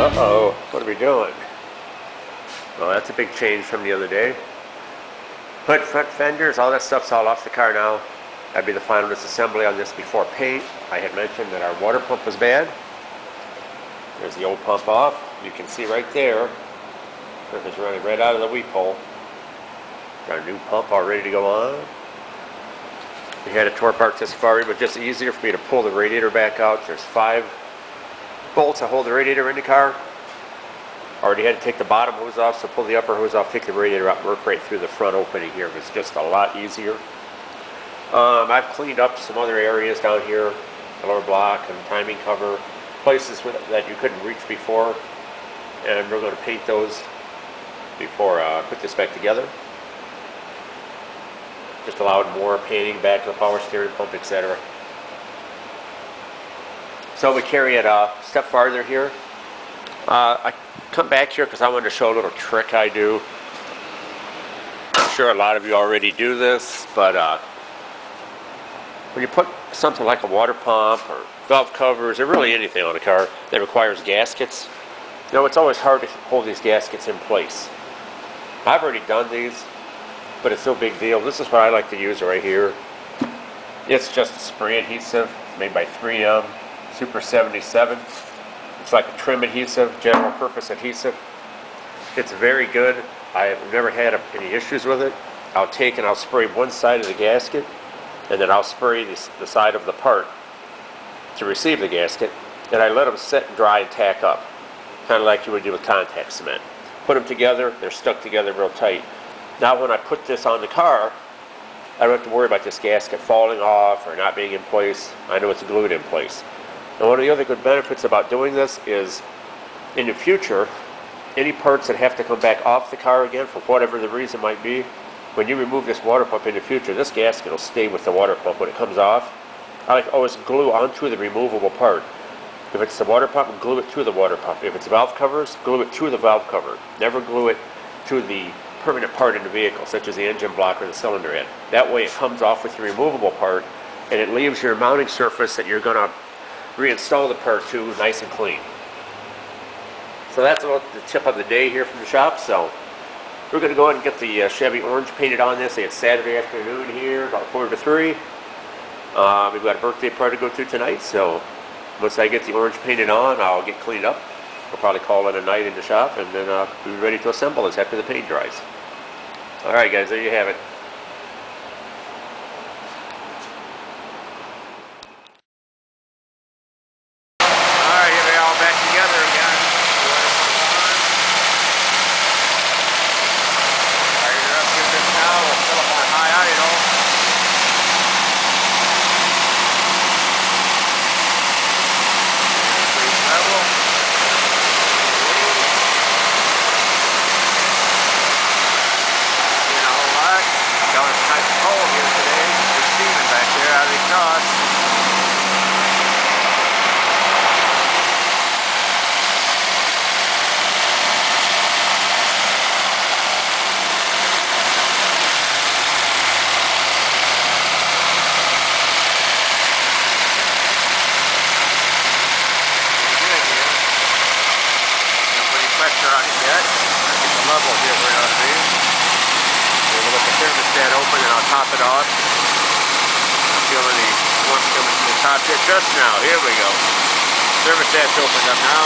Uh-oh, what are we doing? Well, that's a big change from the other day. Hood, front fenders, all that stuff's all off the car now. That'd be the final disassembly on this before paint. I had mentioned that our water pump was bad. There's the old pump off. You can see right there, it's running right out of the weep hole. Got a new pump all ready to go on. We had it tore apart this far, but just easier for me to pull the radiator back out. There's 5 bolts that hold the radiator in the car. Already had to take the bottom hose off, so pull the upper hose off, take the radiator out, work right through the front opening here. It's just a lot easier. I've cleaned up some other areas down here, the lower block and timing cover, places that you couldn't reach before, and we're going to paint those before I put this back together. Just allowed more painting back to the power steering pump, etc. So we carry it a step farther here. I come back here because I wanted to show a little trick I do. I'm sure a lot of you already do this, but when you put something like a water pump or valve covers or really anything on a car that requires gaskets, you know, it's always hard to hold these gaskets in place. I've already done these, but it's no big deal. This is what I like to use right here. It's just a spray adhesive made by 3M, Super 77. It's like a trim adhesive, general purpose adhesive. It's very good. I've never had any issues with it. I'll take and I'll spray one side of the gasket, and then I'll spray the side of the part to receive the gasket, and I let them set and dry and tack up, kind of like you would do with contact cement. Put them together, they're stuck together real tight. Now when I put this on the car, I don't have to worry about this gasket falling off or not being in place. I know it's glued in place. And one of the other good benefits about doing this is, in the future, any parts that have to come back off the car again for whatever the reason might be, when you remove this water pump in the future, this gasket will stay with the water pump when it comes off. I like to always glue onto the removable part. If it's the water pump, glue it to the water pump. If it's valve covers, glue it to the valve cover. Never glue it to the permanent part in the vehicle, such as the engine block or the cylinder head. That way it comes off with the removable part, and it leaves your mounting surface that you're going to reinstall the part to nice and clean. So that's about the tip of the day here from the shop. So we're going to go ahead and get the Chevy orange painted on this. It's Saturday afternoon here, about 2:45. We've got a birthday party to go to tonight, so once I get the orange painted on, I'll get cleaned up. We'll probably call it a night in the shop, and then be ready to assemble this after the paint dries. Alright guys, there you have it. Alright, here we are all back together again. Fire it up, get this now, we'll fill up on high idle. Increase level. Level here where it ought to be. We'll let the thermostat open and I'll top it off. I'm feeling the warmth coming from the top here just now. Here we go. Thermostat's opened up now.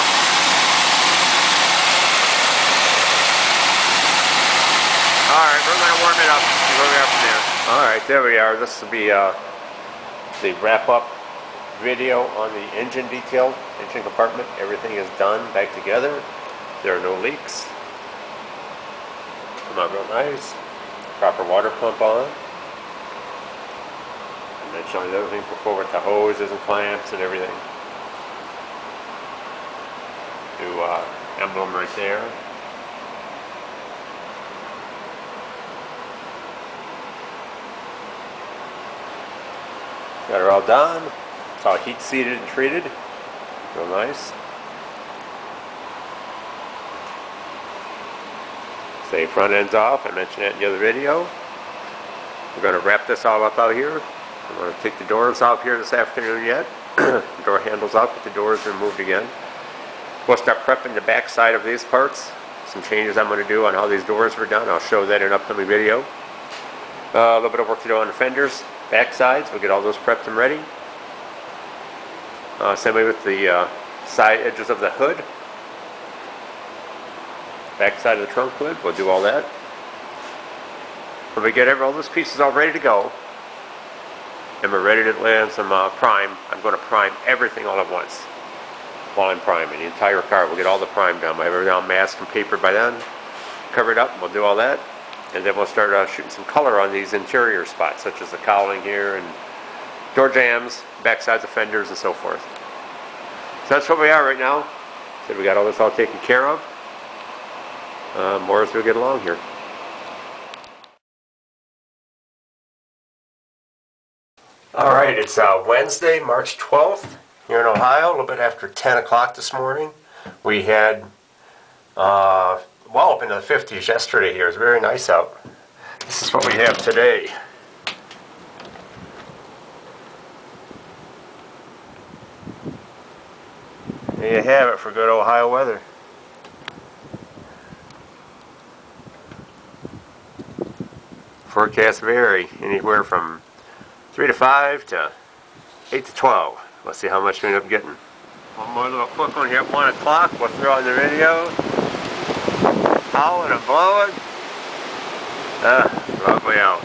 Alright, we're going to warm it up. See where we are from there. Alright, there we are. This will be the wrap-up video on the engine detail, engine compartment. Everything is done, back together. There are no leaks. Come out real nice. Proper water pump on. And then showing everything before with the hoses and clamps and everything. New emblem right there. Got her all done. It's all heat seated and treated. Real nice. Say front end's off. I mentioned that in the other video. We're going to wrap this all up out here. I'm going to take the doors off here this afternoon yet. The door handles off, but the doors are removed again. We'll start prepping the back side of these parts. Some changes I'm going to do on how these doors were done. I'll show that in an upcoming video. A little bit of work to do on the fenders, back sides. We'll get all those prepped and ready. Same way with the side edges of the hood. Back side of the trunk hood. We'll do all that. When we get all those pieces all ready to go, and we're ready to land some prime, I'm going to prime everything all at once while I'm priming the entire car. We'll get all the prime done. We'll have everything all masked and papered by then. Cover it up. We'll do all that. And then we'll start shooting some color on these interior spots, such as the cowling here and door jambs, back sides of fenders, and so forth. So that's where we are right now. So we got all this all taken care of. More as we get along here. Alright, it's Wednesday, March 12th here in Ohio, a little bit after 10 o'clock this morning. We had well up into the 50s yesterday here. It was very nice out. This is what we have today. There you have it for good Ohio weather. Forecasts vary anywhere from 3 to 5 to 8 to 12. Let's see how much we end up getting. One more little quick one here at 1 o'clock. We'll throw in the video. Howling and blowing. Lovely out.